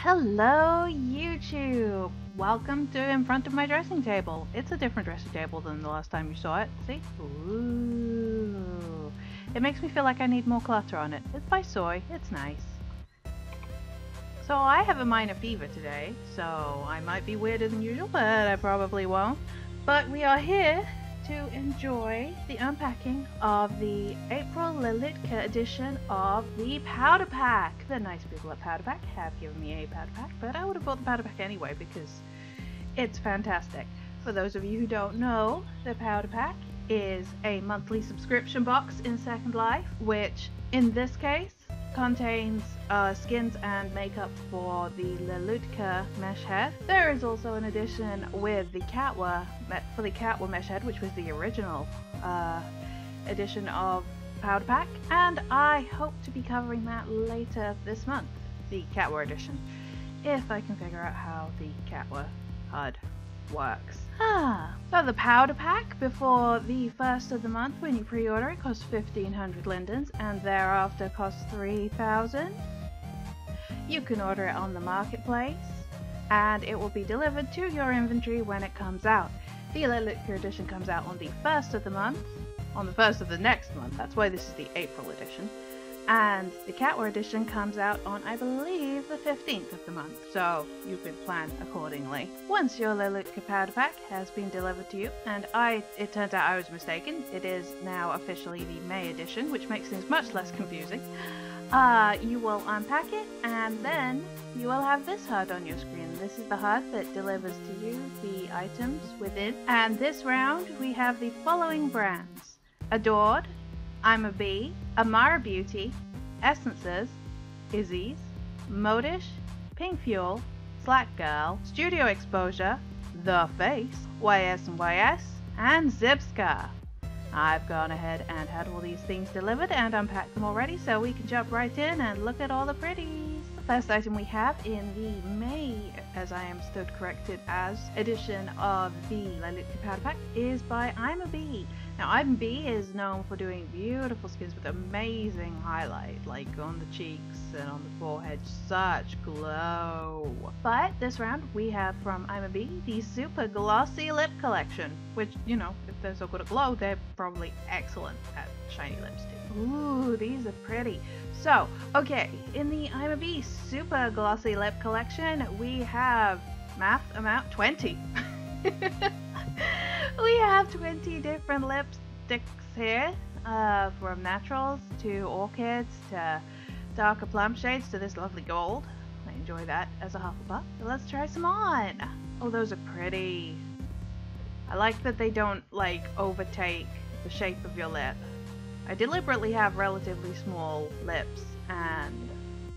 Hello YouTube! Welcome to In Front of My Dressing Table. It's a different dressing table than the last time you saw it. See? Ooh. It makes me feel like I need more clutter on it. It's by Soy. It's nice. So I have a minor fever today, so I might be weirder than usual, but I probably won't. But we are here to enjoy the unpacking of the April Lelutka edition of the Powder Pack. The nice people at Powder Pack have given me a Powder Pack, but I would have bought the Powder Pack anyway because it's fantastic. For those of you who don't know, the Powder Pack is a monthly subscription box in Second Life, which in this case contains skins and makeup for the Lelutka mesh head. There is also an edition with the Catwa mesh head, which was the original edition of Powder Pack, and I hope to be covering that later this month, the Catwa edition, if I can figure out how the Catwa HUD works. So the Powder Pack before the first of the month when you pre-order it costs 1,500 lindens and thereafter costs 3,000. You can order it on the marketplace and it will be delivered to your inventory when it comes out. The Lelutka edition comes out on the first of the month, on the first of the next month, that's why this is the April edition. And the Catwa edition comes out on, I believe, the 15th of the month, so you can plan accordingly. Once your Lelutka Powder Pack has been delivered to you, and it turns out I was mistaken, it is now officially the May edition, which makes things much less confusing. You will unpack it, and then you will have this HUD on your screen. This is the HUD that delivers to you the items within. And this round, we have the following brands: Adored, I'm a Bee, Amara Beauty, Essences, Izzy's, Modish, Pink Fuel, Slack Girl, Studio Exposure, The Face, YS&YS, and Zipska. I've gone ahead and had all these things delivered and unpacked them already, so we can jump right in and look at all the pretties. The first item we have in the May, as I am stood corrected as, edition of the Lelutka Powder Pack is by I'm a Bee. Now I'm a Bee is known for doing beautiful skins with amazing highlight, like on the cheeks and on the forehead, such glow. But this round we have from I'm a Bee the Super Glossy Lip Collection, which, you know, if they're so good at glow, they're probably excellent at shiny lips too. Ooh, these are pretty. So, okay, in the I'm a Bee Super Glossy Lip Collection, we have, math amount, 20. We have 20 different lipsticks here, from naturals to orchids to darker plum shades to this lovely gold. I enjoy that as a Hufflepuff. So let's try some on. Oh, those are pretty. I like that they don't like overtake the shape of your lip. I deliberately have relatively small lips, and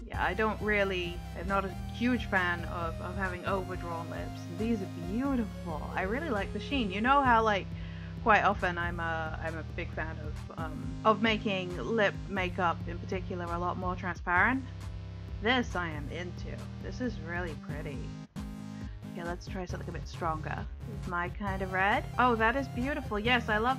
yeah, I'm not a huge fan of having overdrawn lips. These are beautiful. I really like the sheen. You know how, like, quite often I'm a big fan of making lip makeup in particular a lot more transparent. This I am into. This is really pretty. Okay, let's try something a bit stronger. It's my kind of red. Oh, that is beautiful. Yes, I love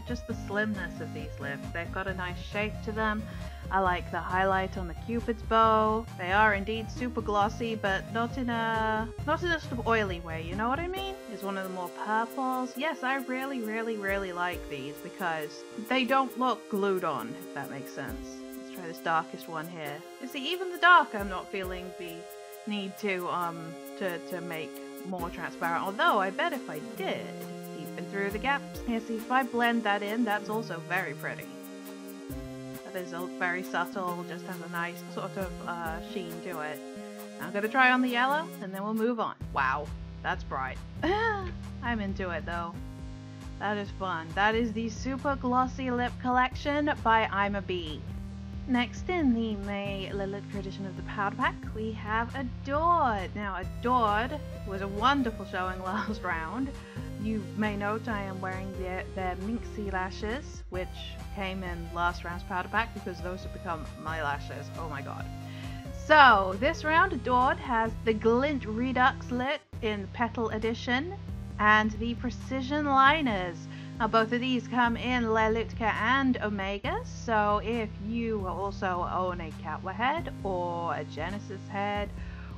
just the slimness of these lips. They've got a nice shape to them. I like the highlight on the Cupid's bow. They are indeed super glossy, but not in a sort of oily way, you know what I mean? It's one of the more purples. Yes, I really, really, really like these because they don't look glued on, if that makes sense. Let's try this darkest one here. You see, even the dark I'm not feeling the need to make more transparent, although I bet if I did, even through the gaps. Here, see, if I blend that in, that's also very pretty. That is very subtle, just has a nice sort of sheen to it. Now I'm gonna try on the yellow, and then we'll move on. Wow, that's bright. I'm into it though. That is fun. That is the Super Glossy Lip Collection by I'm a Bee. Next in the May Lelutka edition of the Powder Pack, we have Adored. Now, Adored was a wonderful showing last round. You may note I am wearing their Minxie lashes, which came in last round's Powder Pack because those have become my lashes. Oh my god. So, this round, Adored has the Glint Redux Lip in Petal Edition and the Precision Liners. Now both of these come in Lelutka and Omega, so if you also own a Catwa head or a Genesis head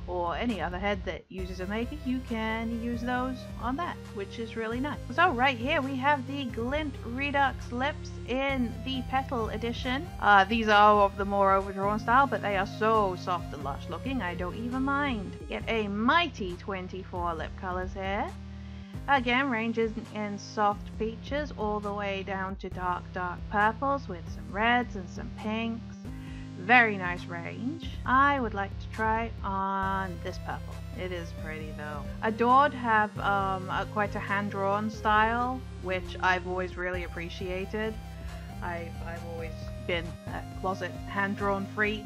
or any other head that uses a maker, you can use those on that, which is really nice. So right here we have the Glint Redux lips in the Petal edition. These are of the more overdrawn style, but they are so soft and lush looking, I don't even mind. You get a mighty 24 lip colors here. Again, ranges in soft peaches all the way down to dark purples with some reds and some pinks. Very nice range. I would like to try on this purple. It is pretty though. Adored have quite a hand-drawn style, which I've always really appreciated. I've always been a closet hand-drawn freak.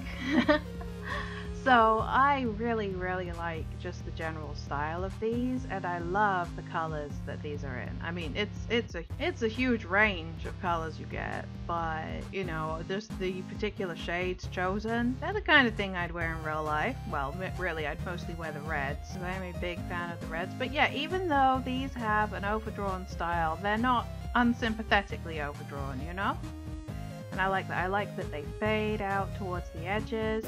So I really like just the general style of these, and I love the colors that these are in. I mean, it's a huge range of colors you get, but you know, just the particular shades chosen, they're the kind of thing I'd wear in real life. Well, really, I'd mostly wear the reds. I'm a big fan of the reds, but yeah, even though these have an overdrawn style, they're not unsympathetically overdrawn, you know? And I like that. I like that they fade out towards the edges.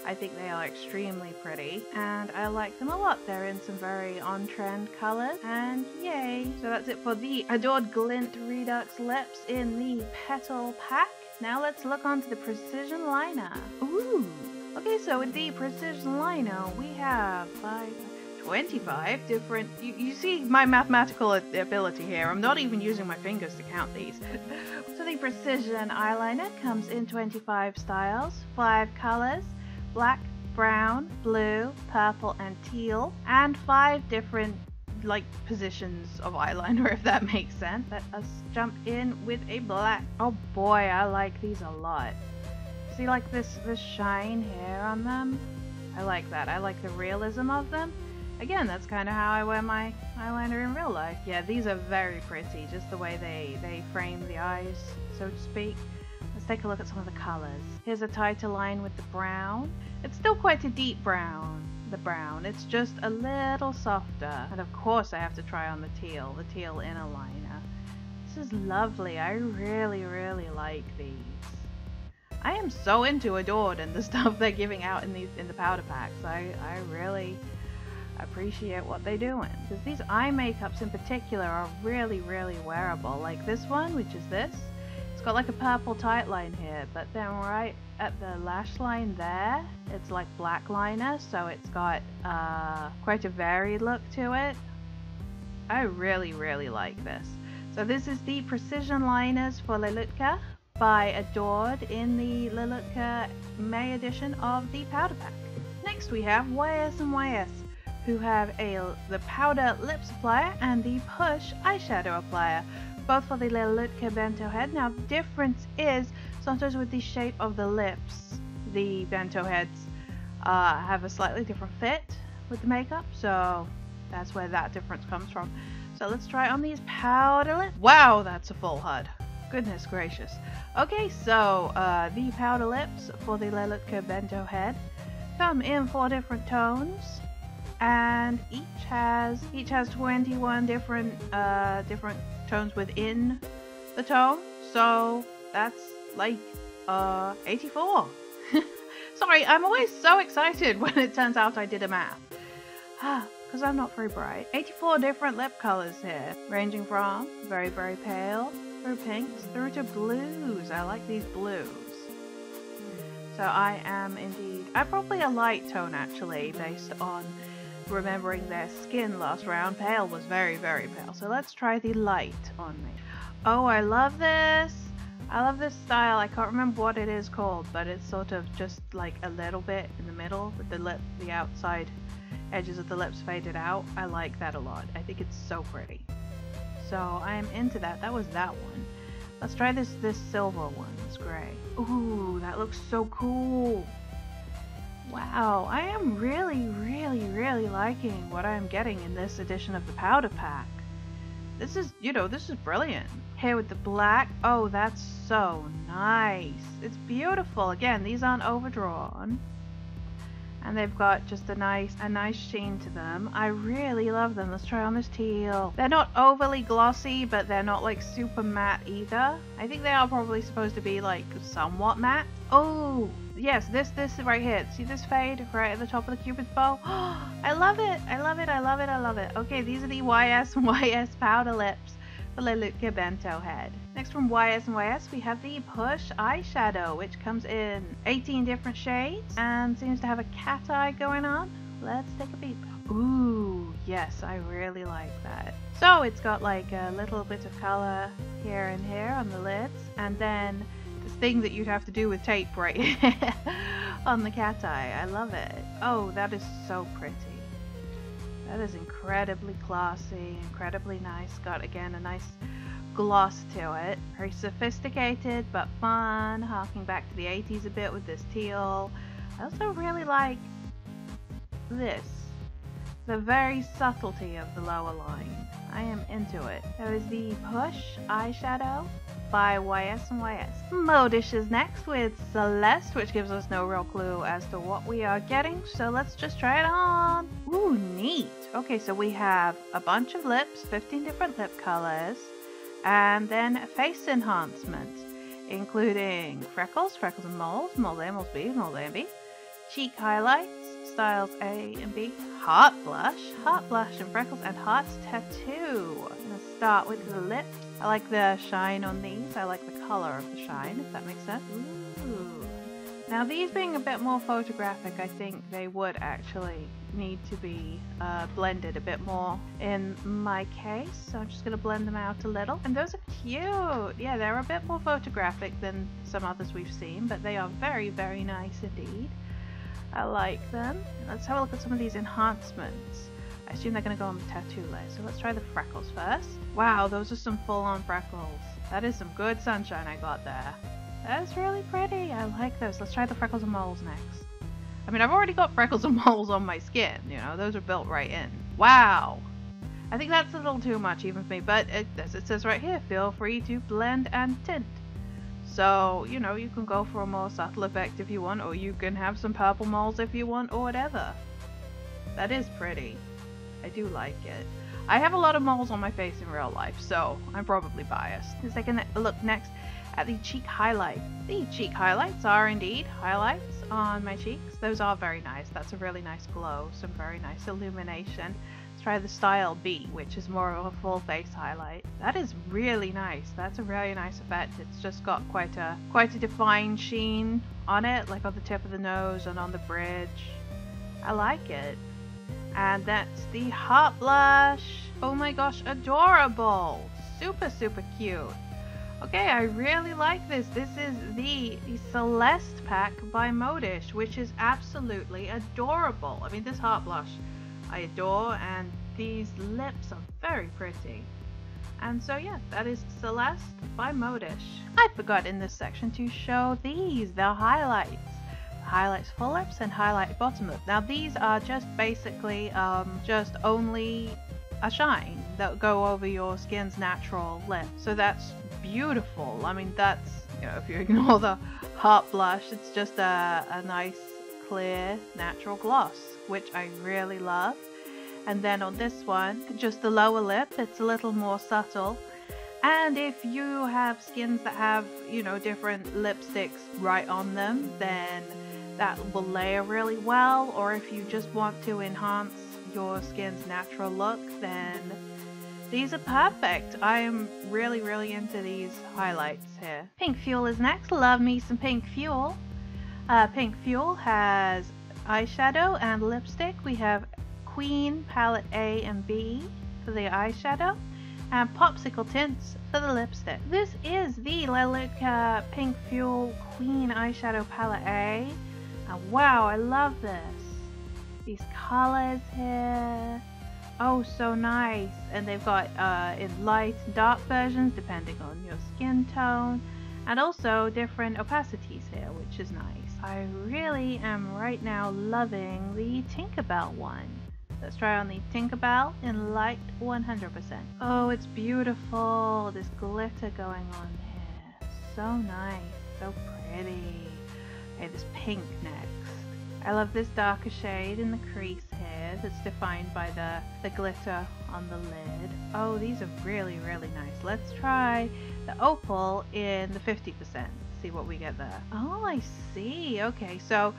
I think they are extremely pretty, and I like them a lot. They're in some very on-trend colors, and yay! So that's it for the Adored Glint Redux lips in the Petal pack. Now let's look onto the Precision liner. Ooh! Okay, so with the Precision liner, we have 25 different... You see my mathematical ability here. I'm not even using my fingers to count these. So the Precision eyeliner comes in 25 styles, 5 colors. Black, brown, blue, purple, and teal, and 5 different positions of eyeliner, if that makes sense. Let us jump in with a black. Oh boy, I like these a lot. See, like this shine here on them? I like that. I like the realism of them. Again, that's kind of how I wear my eyeliner in real life. Yeah, these are very pretty, just the way they frame the eyes, so to speak. Let's take a look at some of the colors. Here's a tighter line with the brown. It's still quite a deep brown, the brown. It's just a little softer. And of course I have to try on the teal inner liner. This is lovely. I really like these. I am so into Adored and the stuff they're giving out in the powder packs. I really appreciate what they're doing. Because these eye makeups in particular are really wearable. Like this one, which is this. It's got like a purple tight line here, but then right at the lash line there, it's like black liner, so it's got quite a varied look to it. I really like this. So this is the Precision liners for Lelutka by Adored in the Lelutka May edition of the powder pack. Next we have YS and YS, who have the powder lips applier and the push eyeshadow applier, both for the Lelutka bento head. Now the difference is sometimes with the shape of the lips, the bento heads have a slightly different fit with the makeup, so that's where that difference comes from. So let's try on these powder lips. Wow, that's a full HUD. Goodness gracious. Okay, so the powder lips for the Lelutka bento head come in 4 different tones, and each has 21 different tones within the tone, so that's like 84. Sorry, I'm always so excited when it turns out I did a math. Because I'm not very bright. 84 different lip colors here, ranging from very pale through pinks through to blues. I like these blues. So I am indeed, I'm probably a light tone actually, based on remembering their skin last round. Pale was very pale. So let's try the light on me. Oh, I love this. I love this style. I can't remember what it is called, but it's sort of just like a little bit in the middle with the outside edges of the lips faded out. I like that a lot. I think it's so pretty. So I am into that. That was that one. Let's try this silver one. It's gray. Ooh, that looks so cool. Wow, I am really liking what I'm getting in this edition of the powder pack. This is, this is brilliant. Here with the black. Oh, that's so nice. It's beautiful. Again, these aren't overdrawn. And they've got just a nice sheen to them. I really love them. Let's try on this teal. They're not overly glossy, but they're not like super matte either. I think they are probably supposed to be like somewhat matte. Oh, yes, this right here. See this fade right at the top of the Cupid's bow? I love it. I love it. I love it. I love it. Okay, these are the YS and YS powder lips for Lelutka Bento Head. Next from YS and YS, we have the Push eyeshadow, which comes in 18 different shades and seems to have a cat eye going on. Let's take a peep. Ooh, yes, I really like that. So it's got like a little bit of color here and here on the lids, and then this thing that you'd have to do with tape right here on the cat eye. I love it. Oh, that is so pretty. That is incredibly classy, incredibly nice. Got, again, a nice gloss to it. Very sophisticated, but fun. Harking back to the 80s a bit with this teal. I also really like this. The very subtlety of the lower line. I am into it. There is the Push eyeshadow by YS and YS. Modish is next with Celeste, which gives us no real clue as to what we are getting, so let's just try it on. Ooh, neat. Okay, so we have a bunch of lips, 15 different lip colors, and then face enhancement, including freckles, freckles and moles, moles A, moles B, moles A and B, cheek highlights, styles A and B, heart blush and freckles, and hearts tattoo. I'm gonna start with the lips. I like the shine on these. I like the color of the shine, if that makes sense. Ooh. Now these being a bit more photographic, I think they would actually need to be blended a bit more in my case. So I'm just going to blend them out a little. And those are cute. Yeah, they're a bit more photographic than some others we've seen, but they are very, very nice indeed. I like them. Let's have a look at some of these enhancements. I assume they're going to go on the tattoo layer. So let's try the freckles first. Wow, those are some full-on freckles. That is some good sunshine I got there. That's really pretty. I like those. Let's try the freckles and moles next. I mean, I've already got freckles and moles on my skin. You know, those are built right in. Wow. I think that's a little too much even for me, but as it says right here, feel free to blend and tint. So, you know, you can go for a more subtle effect if you want, or you can have some purple moles if you want, or whatever. That is pretty. I do like it. I have a lot of moles on my face in real life, so I'm probably biased. Let's take a look next at the cheek highlight. The cheek highlights are indeed highlights on my cheeks. Those are very nice. That's a really nice glow, some very nice illumination. Let's try the style B, which is more of a full face highlight. That is really nice. That's a really nice effect. It's just got quite a defined sheen on it, like on the tip of the nose and on the bridge. I like it. And that's the heart blush. Oh my gosh, adorable. Super, super cute. Okay, I really like this. This is the Celeste pack by Modish, which is absolutely adorable. I mean, this heart blush I adore, and these lips are very pretty. And so yeah, that is Celeste by Modish. I forgot in this section to show these, the highlights. Highlights full lips and highlight bottom lip. Now these are just basically just only a shine that go over your skin's natural lip. So that's beautiful. I mean, that's, you know, if you ignore the heart blush, it's just a nice clear natural gloss, which I really love. And then on this one, just the lower lip, it's a little more subtle. And if you have skins that have, you know, different lipsticks right on them, then that will layer really well. Or if you just want to enhance your skin's natural look, then these are perfect. I am really, really into these highlights here. Pink Fuel is next. Love me some Pink Fuel. Pink Fuel has eyeshadow and lipstick. We have Queen Palette A and B for the eyeshadow, and Popsicle Tints for the lipstick. This is the Lelutka Pink Fuel Queen Eyeshadow Palette A. And wow, I love this. These colors here. Oh, so nice. And they've got in light and dark versions depending on your skin tone, and also different opacities here, which is nice. I really am right now loving the Tinkerbell one. Let's try on the Tinkerbell in light 100%. Oh, it's beautiful. This glitter going on here. So nice. So pretty. Okay, this pink next. I love this darker shade in the crease here that's defined by the glitter on the lid. Oh, these are really, really nice. Let's try the opal in the 50%. see what we get there. Oh, I see. Okay, so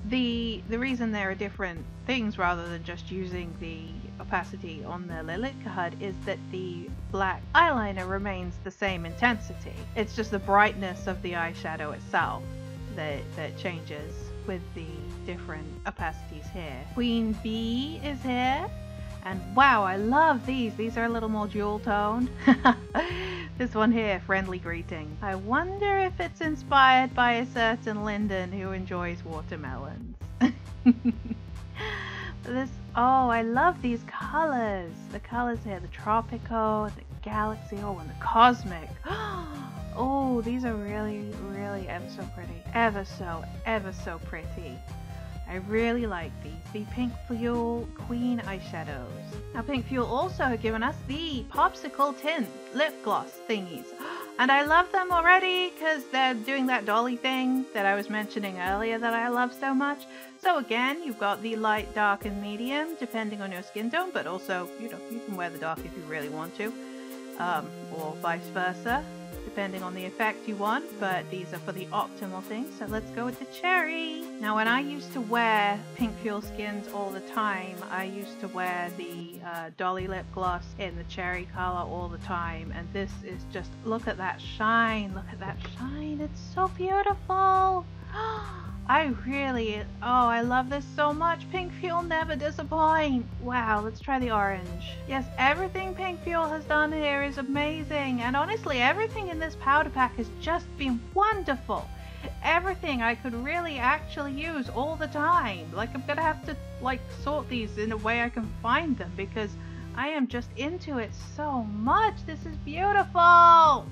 the reason there are different things rather than just using the opacity on the Lelutka HUD is that the black eyeliner remains the same intensity. It's just the brightness of the eyeshadow itself that changes with the different opacities here. Queen Bee is here. And wow, I love these. These are a little more jewel toned. This one here, Friendly Greeting. I wonder if it's inspired by a certain Lyndon who enjoys watermelons. Oh, I love these colors. The colors here, the tropical, the galaxy, oh, and the cosmic. Oh, these are really, really ever so pretty. Ever so pretty. I really like these. The Pink Fuel Queen eyeshadows. Now Pink Fuel also have given us the Popsicle Tint lip gloss thingies. And I love them already because they're doing that dolly thing that I was mentioning earlier that I love so much. So again, you've got the light, dark, and medium depending on your skin tone, but also, you know, you can wear the dark if you really want to, or vice versa, depending on the effect you want, but these are for the optimal thing. So let's go with the cherry. Now when I used to wear Pink Fuel skins all the time, I used to wear the Dolly lip gloss in the cherry color all the time, and this is just, look at that shine, it's so beautiful. I love this so much. Pink Fuel never disappoint. Wow, let's try the orange. Yes, everything Pink Fuel has done here is amazing, and honestly everything in this powder pack has just been wonderful. Everything I could really actually use all the time. Like, I'm gonna have to like sort these in a way I can find them because I am just into it so much. This is beautiful.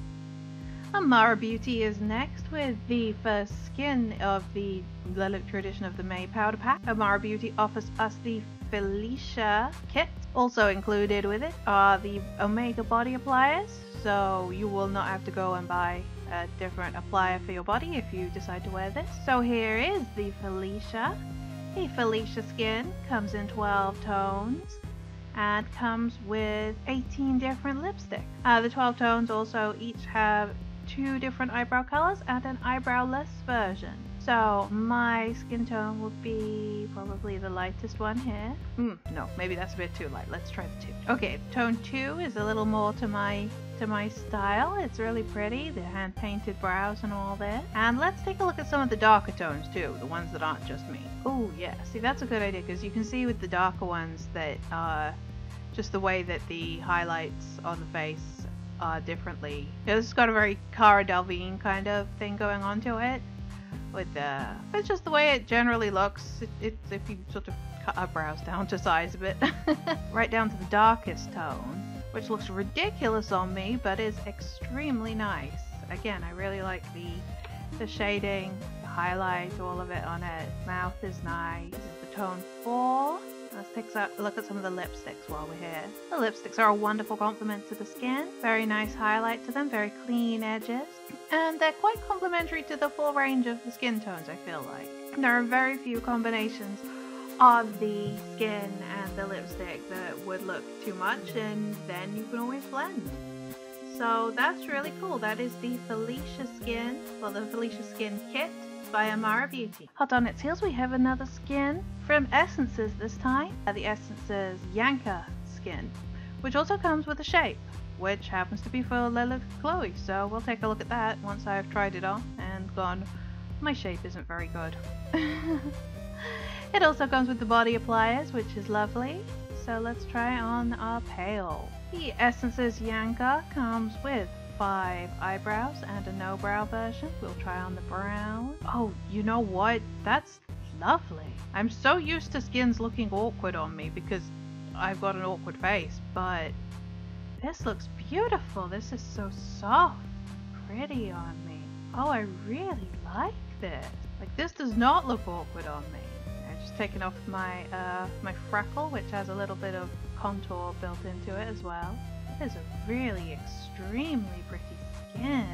Amara Beauty is next with the first skin of the Lelutka edition of the May powder pack. Amara Beauty offers us the Felicia kit. Also included with it are the Omega body appliers, so you will not have to go and buy a different applier for your body if you decide to wear this. So here is the Felicia. The Felicia skin comes in 12 tones and comes with 18 different lipsticks. The 12 tones also each have 2 different eyebrow colors and an eyebrowless version. So my skin tone would be probably the lightest one here. No, maybe that's a bit too light. Let's try the 2. Okay, tone 2 is a little more to my style. It's really pretty, the hand painted brows and all this. And let's take a look at some of the darker tones too, the ones that aren't just me. Oh yeah, see, that's a good idea because you can see with the darker ones that just the way that the highlights on the face differently. Yeah, this has got a very Cara Delevingne kind of thing going on to it. It's just the way it generally looks. It's if you sort of cut our brows down to size a bit. Right down to the darkest tone, which looks ridiculous on me, but is extremely nice. Again, I really like the shading, the highlight, all of it on it. Mouth is nice. This is the tone 4. Let's take a look at some of the lipsticks while we're here. The lipsticks are a wonderful complement to the skin. Very nice highlight to them, very clean edges. And they're quite complementary to the full range of the skin tones, I feel like. There are very few combinations of the skin and the lipstick that would look too much, and then you can always blend. So that's really cool. That is the Felicia skin, well, the Felicia skin kit by Amara Beauty. Hot on its heels we have another skin from Essences this time. The Essences Yanka skin, which also comes with a shape, which happens to be for Lelutka Chloe. So we'll take a look at that once I've tried it on and gone, my shape isn't very good. It also comes with the body appliers, which is lovely. So let's try on our pale. The Essences Yanka comes with 5 eyebrows and a no brow version. We'll try on the brown. Oh, you know what? That's lovely. I'm so used to skins looking awkward on me because I've got an awkward face, but this looks beautiful. This is so soft, pretty on me. Oh, I really like this. Like, this does not look awkward on me. I've just taken off my my freckle, which has a little bit of contour built into it as well. It is a really extremely pretty skin.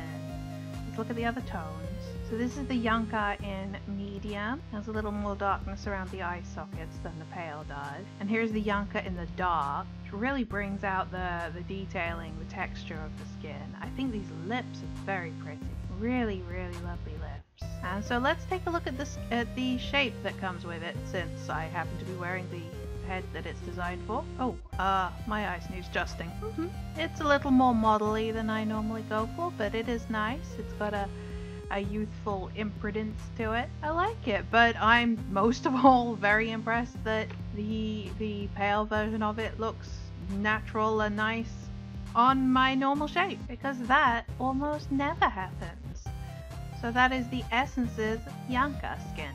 Let's look at the other tones. So this is the Yanka in medium. Has a little more darkness around the eye sockets than the pale does. And here's the Yanka in the dark, which really brings out the detailing, the texture of the skin. I think these lips are very pretty. really, really lovely lips. And so let's take a look at this, at the shape that comes with it, since I happen to be wearing the head that it's designed for. Oh, my eyes needs adjusting. It's a little more modelly than I normally go for, but it is nice. It's got a youthful impudence to it. I like it, but I'm most of all very impressed that the pale version of it looks natural and nice on my normal shape, because that almost never happens. So that is the Essences Yanka skin.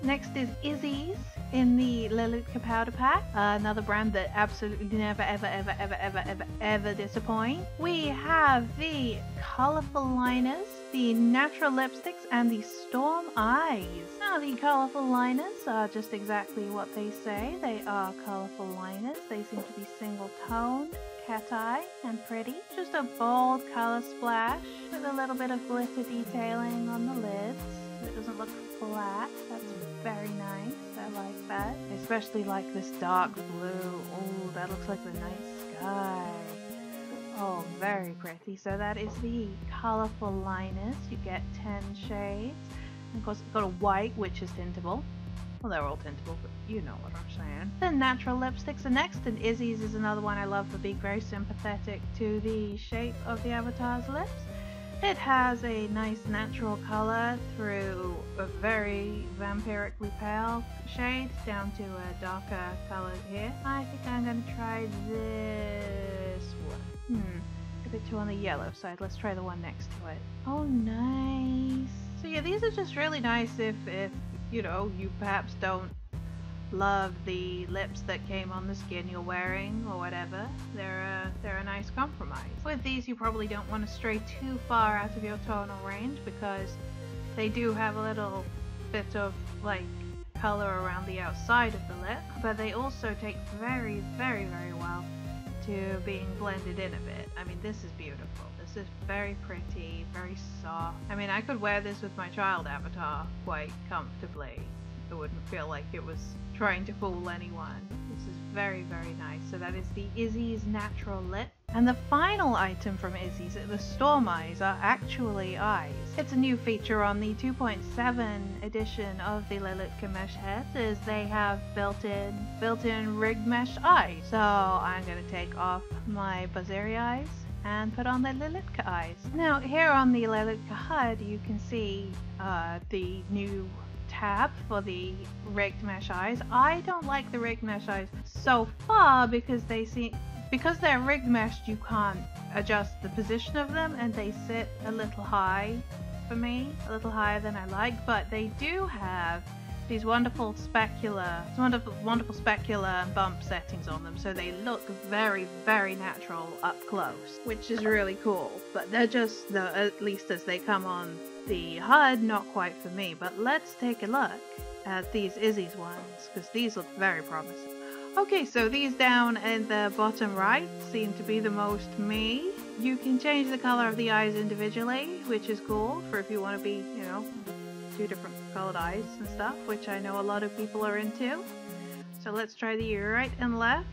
Next is Izzy's in the Lelutka powder pack, another brand that absolutely never ever disappoint. We have the colourful liners, the natural lipsticks, and the storm eyes. Now the colourful liners are just exactly what they say. They are colourful liners. They seem to be single tone, cat eye, and pretty. Just a bold colour splash with a little bit of glitter detailing on the lids. It doesn't look flat. That's very nice. I like that. Especially like this dark blue. Oh, that looks like the night sky. Oh, very pretty. So that is the colourful liners. You get 10 shades. And of course it's got a white, which is tintable. Well, they're all tintable, but you know what I'm saying. The natural lipsticks are next, and Izzy's is another one I love for being very sympathetic to the shape of the avatar's lips. It has a nice natural colour through a very vampirically pale shade down to a darker colour here. I think I'm going to try this one. A bit too on the yellow side. Let's try the one next to it. Oh, nice. So yeah, these are just really nice if you know, you perhaps don't love the lips that came on the skin you're wearing or whatever. They're a nice compromise. With these you probably don't want to stray too far out of your tonal range, because they do have a little bit of like color around the outside of the lip, but they also take very well to being blended in a bit. I mean, this is beautiful. This is very pretty, very soft. I mean, I could wear this with my child avatar quite comfortably. It wouldn't feel like it was trying to fool anyone. This is very nice. So that is the Izzy's natural lip. And the final item from Izzy's, the storm eyes, are actually eyes. It's a new feature on the 2.7 edition of the Lelutka mesh heads, is they have built-in rigged mesh eyes. So I'm going to take off my Buzzeri eyes and put on the Lelutka eyes. Now here on the Lelutka HUD you can see the new tab for the rigged mesh eyes. I don't like the rigged mesh eyes so far because because they're rigged meshed, you can't adjust the position of them, and they sit a little high for me, a little higher than I like. But they do have these wonderful specular bump settings on them, so they look very natural up close, which is really cool. But they're just, at least as they come on the HUD, not quite for me. But let's take a look at these Izzy's ones, because these look very promising. Okay, so these down in the bottom right seem to be the most me. You can change the color of the eyes individually, which is cool for if you want to be, you know, 2 different colored eyes and stuff, which I know a lot of people are into. So let's try the right and left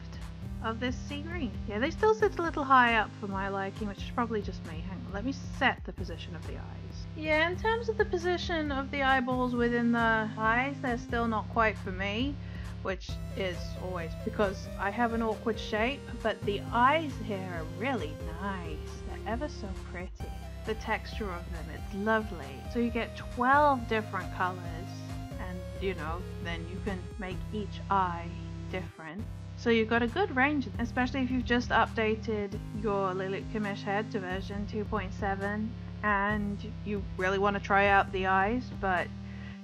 of this sea green. Yeah, they still sit a little high up for my liking, which is probably just me. Hang on, let me set the position of the eyes. Yeah, in terms of the position of the eyeballs within the eyes, they're still not quite for me, which is always because I have an awkward shape, but the eyes here are really nice. They're ever so pretty. The texture of them, it's lovely. So you get 12 different colors, and you know, then you can make each eye different. So you've got a good range, especially if you've just updated your Lelutka mesh head to version 2.7 and you really want to try out the eyes, but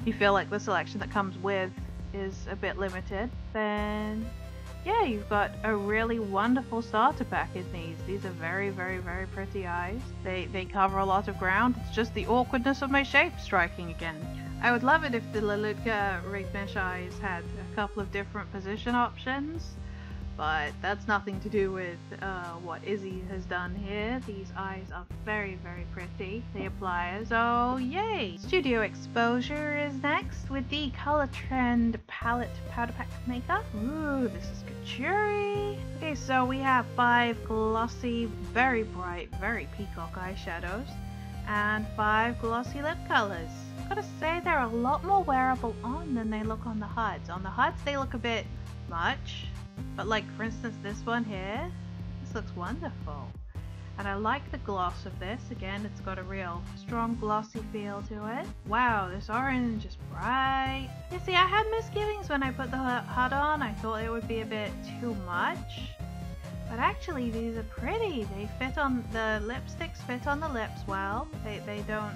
you feel like the selection that comes with is a bit limited, then yeah, you've got a really wonderful starter pack in these. These are very pretty eyes. They cover a lot of ground. It's just the awkwardness of my shape striking again. I would love it if the Lelutka rigged mesh eyes had a couple of different position options, but that's nothing to do with what Izzy has done here. These eyes are very pretty. They apply, so yay! Studio Exposure is next with the Color Trend Palette Powder Pack Makeup. Ooh, this is couture. Okay, so we have 5 glossy, very bright, very peacock eyeshadows. and 5 glossy lip colors. I've got to say they're a lot more wearable on than they look on the HUDs. On the HUDs they look a bit much, but like for instance this one here, this looks wonderful. And I like the gloss of this. Again, it's got a real strong glossy feel to it. Wow, this orange is bright. You see, I had misgivings when I put the HUD on. I thought it would be a bit too much. But actually these are pretty. They fit on, the lipsticks fit on the lips well. They don't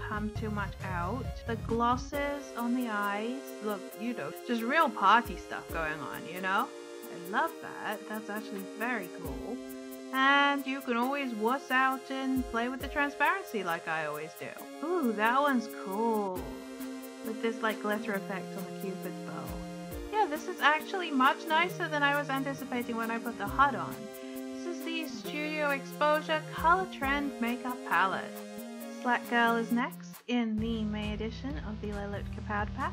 come too much out. The glosses on the eyes look, you know, just real party stuff going on, you know? I love that. That's actually very cool. And you can always wuss out and play with the transparency like I always do. Ooh, that one's cool. With this like glitter effect on the Cupid's bow. Yeah, this is actually much nicer than I was anticipating when I put the HUD on. This is the Studio Exposure Color Trend Makeup Palette. Slack Girl is next in the May edition of the Lelutka Powder Pack.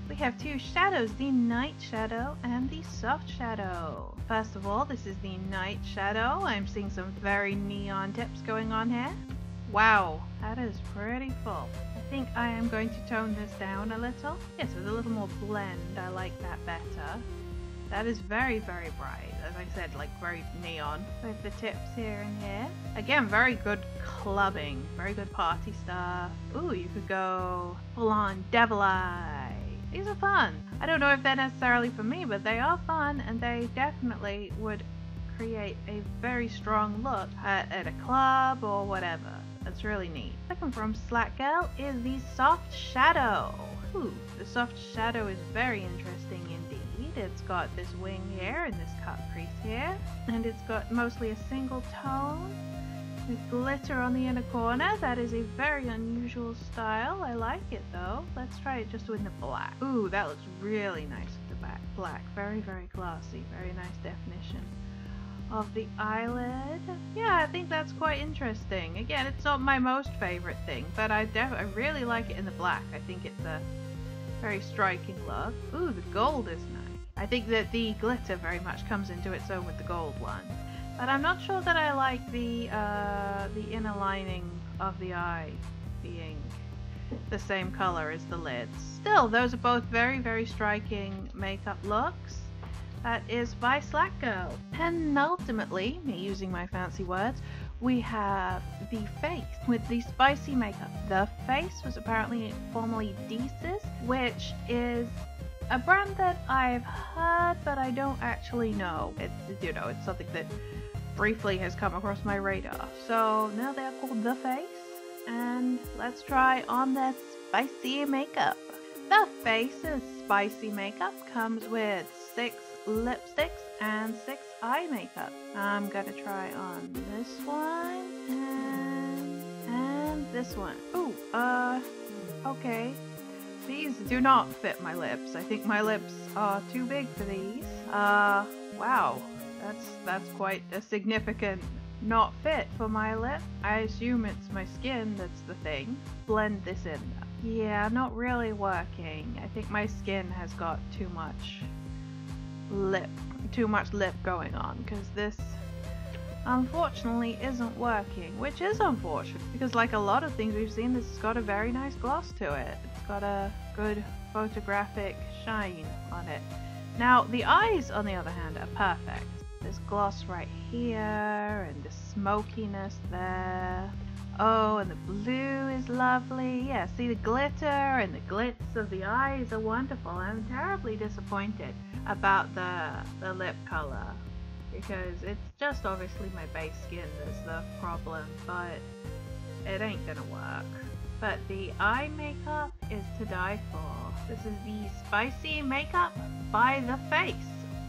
We have 2 shadows, the Night Shadow and the Soft Shadow. First of all, this is the Night Shadow. I'm seeing some very neon tips going on here. Wow, that is pretty full. I think I am going to tone this down a little. Yes, with a little more blend, I like that better. That is very, very bright. As I said, like very neon with the tips here and here. Again, very good clubbing, very good party stuff. Ooh, you could go full on Devil Eye. These are fun. I don't know if they're necessarily for me, but they are fun and they definitely would create a very strong look at a club or whatever. That's really neat. Second from Slack Girl is the Soft Shadow. Ooh, the Soft Shadow is very interesting indeed. It's got this wing here and this cut crease here, and it's got mostly a single tone with glitter on the inner corner. That is a very unusual style. I like it though. Let's try it just with the black. Ooh, that looks really nice with the black. Very, very glossy. Very nice definition of the eyelid. Yeah, I think that's quite interesting. Again, it's not my most favorite thing, but I really like it in the black. I think it's a very striking look. Ooh, the gold is nice. I think that the glitter very much comes into its own with the gold one. But I'm not sure that I like the inner lining of the eye being the same color as the lids. Still, those are both very, very striking makeup looks. That is by Slack Girl. And ultimately, me using my fancy words, we have the face with the spicy makeup. The Face was apparently formerly Deesis, which is a brand that I've heard, but I don't actually know. It's, you know, it's something that briefly has come across my radar. So now they're called The Face, and let's try on their spicy makeup. The Face's spicy makeup comes with 6 lipsticks and 6 eye makeup. I'm gonna try on this one and this one. Ooh, okay. These do not fit my lips. I think my lips are too big for these. Wow. That's quite a significant not fit for my lip. I assume it's my skin that's the thing. Blend this in. Yeah, not really working. I think my skin has got too much lip going on, because this unfortunately isn't working, which is unfortunate because like a lot of things we've seen, this has got a very nice gloss to it. It's got a good photographic shine on it. Now the eyes on the other hand are perfect. This gloss right here and the smokiness there. Oh, and the blue is lovely. Yeah, see the glitter and the glitz of the eyes are wonderful. I'm terribly disappointed about the lip color because it's just obviously my base skin that's the problem, but it ain't gonna work. But the eye makeup is to die for. This is the spicy makeup by The Face,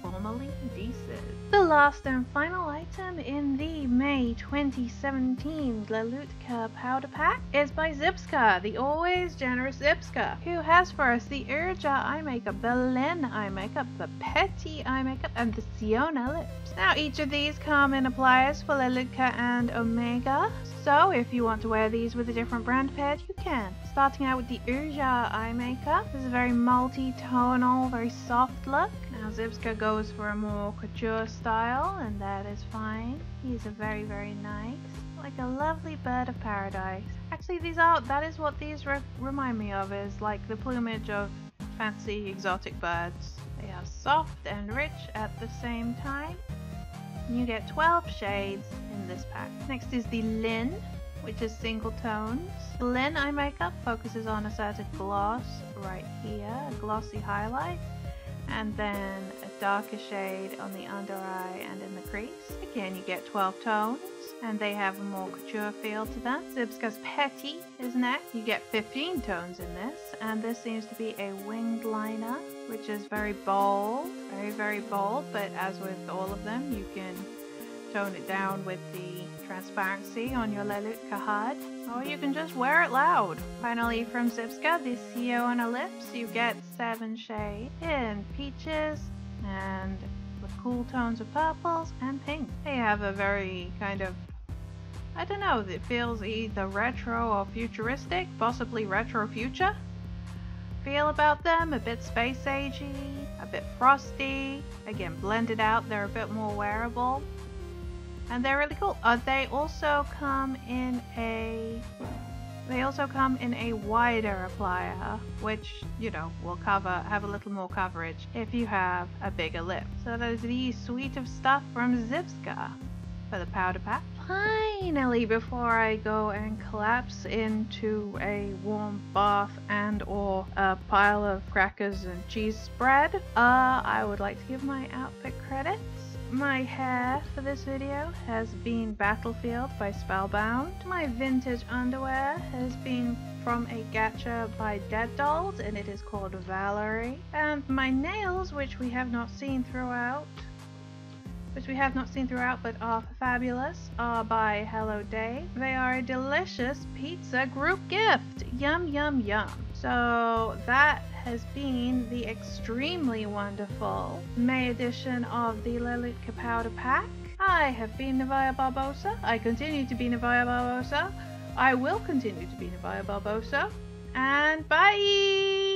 formerly Deesis. The last and final item in the May 2017 Lelutka Powder Pack is by Zipska, the always generous Zipska, who has for us the Urja eye makeup, the Len eye makeup, the Petty eye makeup, and the Siona lips. Now each of these come in appliers for Lelutka and Omega, so if you want to wear these with a different brand paired, you can. Starting out with the Urja eye makeup, this is a very multi-tonal, very soft look. Now Zipska goes for a more couture style, and that is fine. These are very, very nice. Like a lovely bird of paradise. honestly, that is what these remind me of, is like the plumage of fancy exotic birds. They are soft and rich at the same time. You get 12 shades in this pack. Next is the Lin, which is single tones. The Lin eye makeup focuses on a certain gloss right here, a glossy highlight, and then a darker shade on the under eye and in the crease. Again, you get 12 tones, and they have a more couture feel to them. Zibska's Petty is next. You get 15 tones in this, and this seems to be a winged liner, which is very bold, very bold, but as with all of them, you can tone it down with the transparency on your Lelutka HUD, or you can just wear it loud. Finally, from Zibska, the Sienna lips, you get 7 shades in peaches and with cool tones of purples and pink. They have a very kind of, I don't know, it feels either retro or futuristic, possibly retro future feel about them, a bit space agey, a bit frosty. Again, blended out, they're a bit more wearable. And they're really cool. They also come in a wider applier, which, you know, will have a little more coverage if you have a bigger lip. So that is the suite of stuff from Zibska for the powder pack. Finally, before I go and collapse into a warm bath and or a pile of crackers and cheese spread, I would like to give my outfit credits. My hair for this video has been Battlefield by Spellbound. My vintage underwear has been from a gacha by Dead Dolls, and it is called Valerie. And my nails, which we have not seen throughout, but are fabulous, are by Hello Day. They are a delicious pizza group gift. Yum, yum, yum. So that has been the extremely wonderful May edition of the Lelutka Powder Pack. I have been Nivaya Barbosa. I continue to be Nivaya Barbosa. I will continue to be Nivaya Barbosa. And bye!